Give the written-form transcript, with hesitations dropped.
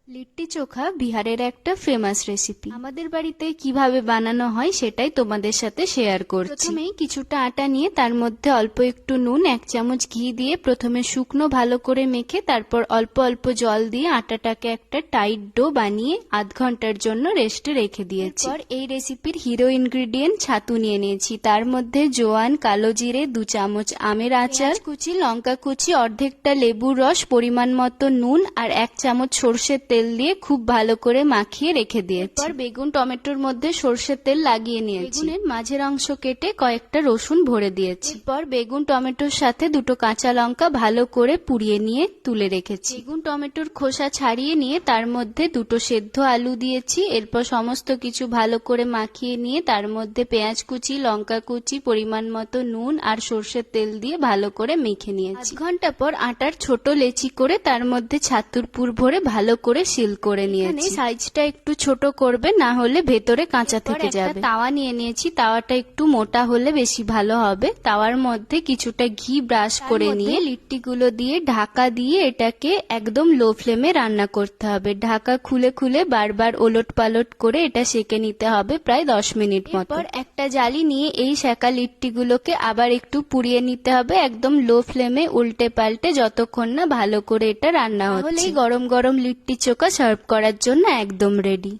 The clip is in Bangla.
লিট্টি চোখা বিহারের একটা ফেমাস রেসিপি। আমাদের বাড়িতে কিভাবে বানানো হয় সেটাই তোমাদের সাথে শেয়ার করছি। প্রথমেই কিছুটা আটা নিয়ে তার মধ্যে অল্প একটু নুন, 1 চামচ ঘি দিয়ে প্রথমে শুকনো ভালো করে মেখে তারপর অল্প অল্প জল দিয়ে আটাটাকে একটা টাইট ডো বানিয়ে আধ ঘন্টার জন্য রেস্টে রেখে দিয়েছি। এরপর এই রেসিপির হিরো ইনগ্রিডিয়েন্ট ছাতু নিয়ে নিয়েছি। তার মধ্যে জোয়ান, কালো জিরে, 2 চামচ আমের আচার কুচি, লঙ্কা কুচি, অর্ধেকটা লেবুর রস, পরিমাণ মতো নুন আর 1 চামচ সর্ষের তেল দিয়ে খুব ভালো করে মাখিয়ে রেখে দিয়েছি। এরপর বেগুন টমেটোর মধ্যে সর্ষের তেল লাগিয়ে নিয়েছি। বেগুনের মাঝের অংশ কেটে কয়েকটা রসুন ভরে দিয়েছি। এরপর বেগুন টমেটোর সাথে 2টো কাঁচা লঙ্কা ভালো করে পুড়িয়ে নিয়ে তুলে রেখেছি। বেগুন টমেটোর খোসা ছাড়িয়ে নিয়ে তার মধ্যে 2টো সেদ্ধ আলু দিয়েছি। এরপর সমস্ত কিছু ভালো করে মাখিয়ে নিয়ে তার মধ্যে পেঁয়াজ কুচি, লঙ্কা কুচি, পরিমাণ মতো নুন আর সর্ষের তেল দিয়ে ভালো করে মেখে নিয়েছি। আধ ঘন্টা পর আটার ছোট লেচি করে তার মধ্যে ছাতুর পুর ভরে ভালো করে সিল করে নিয়েছি। সাইজটা একটু ছোট করবে, না হলে ভেতরে কাঁচা থেকে যাবে। তাওয়া নিয়ে নিয়েছি। তাওয়াটা একটু মোটা হলে বেশি ভালো হবে। তাওয়ার মধ্যে কিছুটা ঘি ব্রাশ করে নিয়ে লিট্টিগুলো দিয়ে ঢাকা দিয়ে এটাকে একদম লো ফ্লেমে রান্না করতে হবে। ঢাকা খুলে খুলে বারবার ওলট পালট করে এটা সেকে নিতে হবে প্রায় 10 মিনিট মতো। এরপর একটা জালি নিয়ে এই সেকা লিট্টিগুলোকে আবার একটু পুড়িয়ে নিতে হবে একদম লো ফ্লেমে, উল্টে পাল্টে যতক্ষণ না ভালো করে এটা রান্না হচ্ছে। গরম গরম লিট্টি চোখা সার্ভ করার জন্য একদম রেডি।